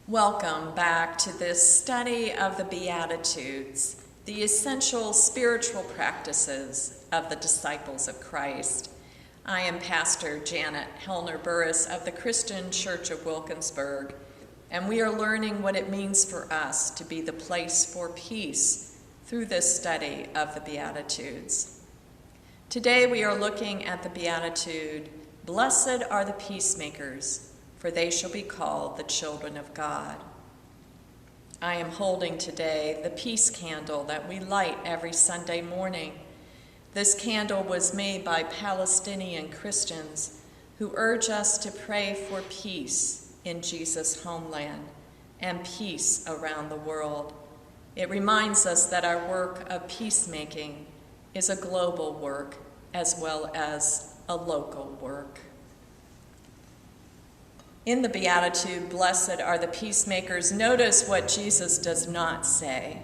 Welcome back to this study of the Beatitudes, the essential spiritual practices of the disciples of Christ. I am Pastor Janet Hellner-Burris of the Christian Church of WIlkinsburg, and we are learning what it means for us to be the place for peace through this study of the Beatitudes. Today we are looking at the Beatitude, "Blessed are the peacemakers, for they shall be called the children of God." I am holding today the peace candle that we light every Sunday morning. This candle was made by Palestinian Christians who urge us to pray for peace in Jesus' homeland and peace around the world. It reminds us that our work of peacemaking is a global work as well as a local work. In the Beatitude, "Blessed are the peacemakers," notice what Jesus does not say.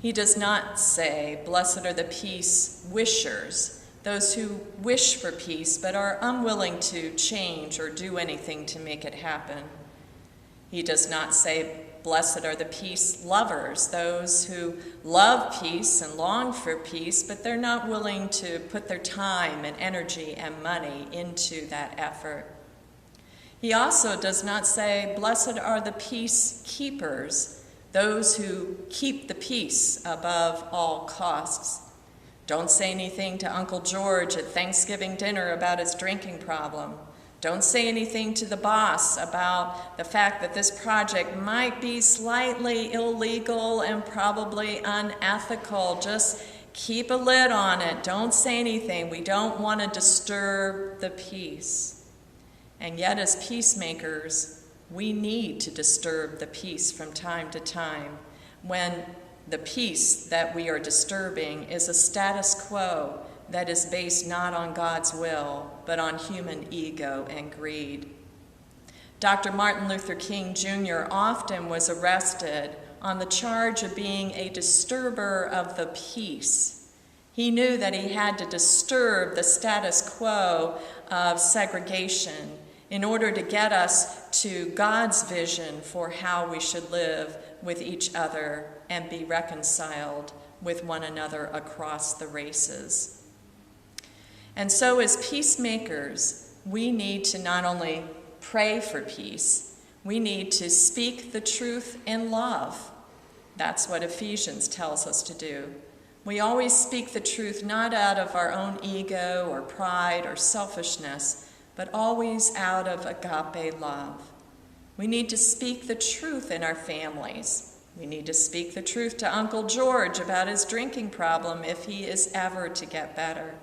He does not say, "Blessed are the peace wishers," those who wish for peace but are unwilling to change or do anything to make it happen. He does not say, "Blessed are the peace lovers," those who love peace and long for peace, but they're not willing to put their time and energy and money into that effort. He also does not say, "Blessed are the peacekeepers," those who keep the peace above all costs. Don't say anything to Uncle George at Thanksgiving dinner about his drinking problem. Don't say anything to the boss about the fact that this project might be slightly illegal and probably unethical. Just keep a lid on it. Don't say anything. We don't want to disturb the peace. And yet, as peacemakers, we need to disturb the peace from time to time when the peace that we are disturbing is a status quo that is based not on God's will, but on human ego and greed. Dr. Martin Luther King Jr. often was arrested on the charge of being a disturber of the peace. He knew that he had to disturb the status quo of segregation in order to get us to God's vision for how we should live with each other and be reconciled with one another across the races. And so as peacemakers, we need to not only pray for peace, we need to speak the truth in love. That's what Ephesians tells us to do. We always speak the truth not out of our own ego or pride or selfishness, but always out of agape love. We need to speak the truth in our families. We need to speak the truth to Uncle George about his drinking problem if he is ever to get better.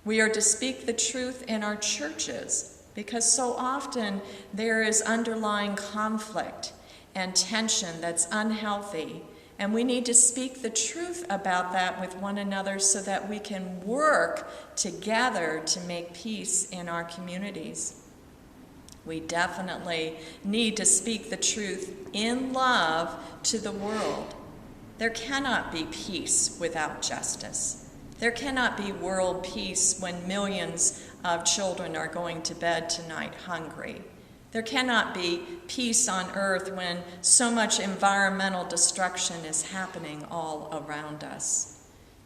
We are to speak the truth in our churches because so often there is underlying conflict and tension that's unhealthy, and we need to speak the truth about that with one another so that we can work together to make peace in our communities. We definitely need to speak the truth in love to the world. There cannot be peace without justice. There cannot be world peace when millions of children are going to bed tonight hungry. There cannot be peace on earth when so much environmental destruction is happening all around us.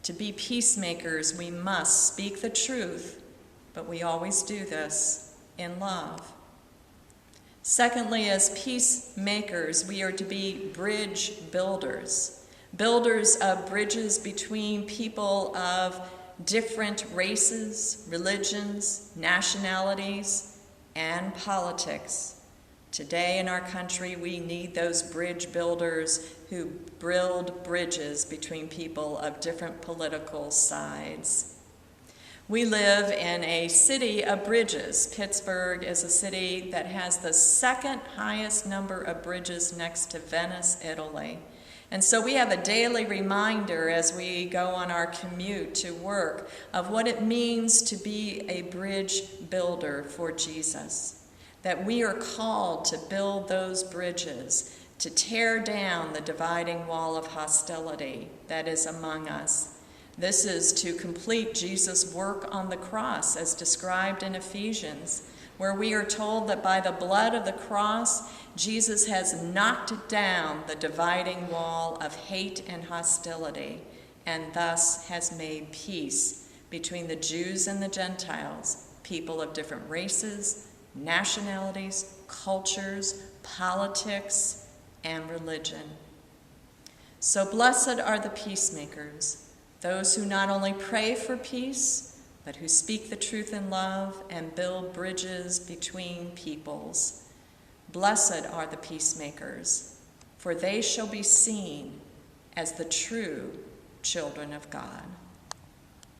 To be peacemakers, we must speak the truth, but we always do this in love. Secondly, as peacemakers, we are to be bridge builders, builders of bridges between people of different races, religions, nationalities, and politics. Today in our country, we need those bridge builders who build bridges between people of different political sides. We live in a city of bridges. Pittsburgh is a city that has the second highest number of bridges next to Venice, Italy. And so we have a daily reminder as we go on our commute to work of what it means to be a bridge builder for Jesus. That we are called to build those bridges, to tear down the dividing wall of hostility that is among us. This is to complete Jesus' work on the cross as described in Ephesians, where we are told that by the blood of the cross, Jesus has knocked down the dividing wall of hate and hostility, and thus has made peace between the Jews and the Gentiles, people of different races, nationalities, cultures, politics, and religion. So blessed are the peacemakers, those who not only pray for peace, but who speak the truth in love and build bridges between peoples. Blessed are the peacemakers, for they shall be seen as the true children of God.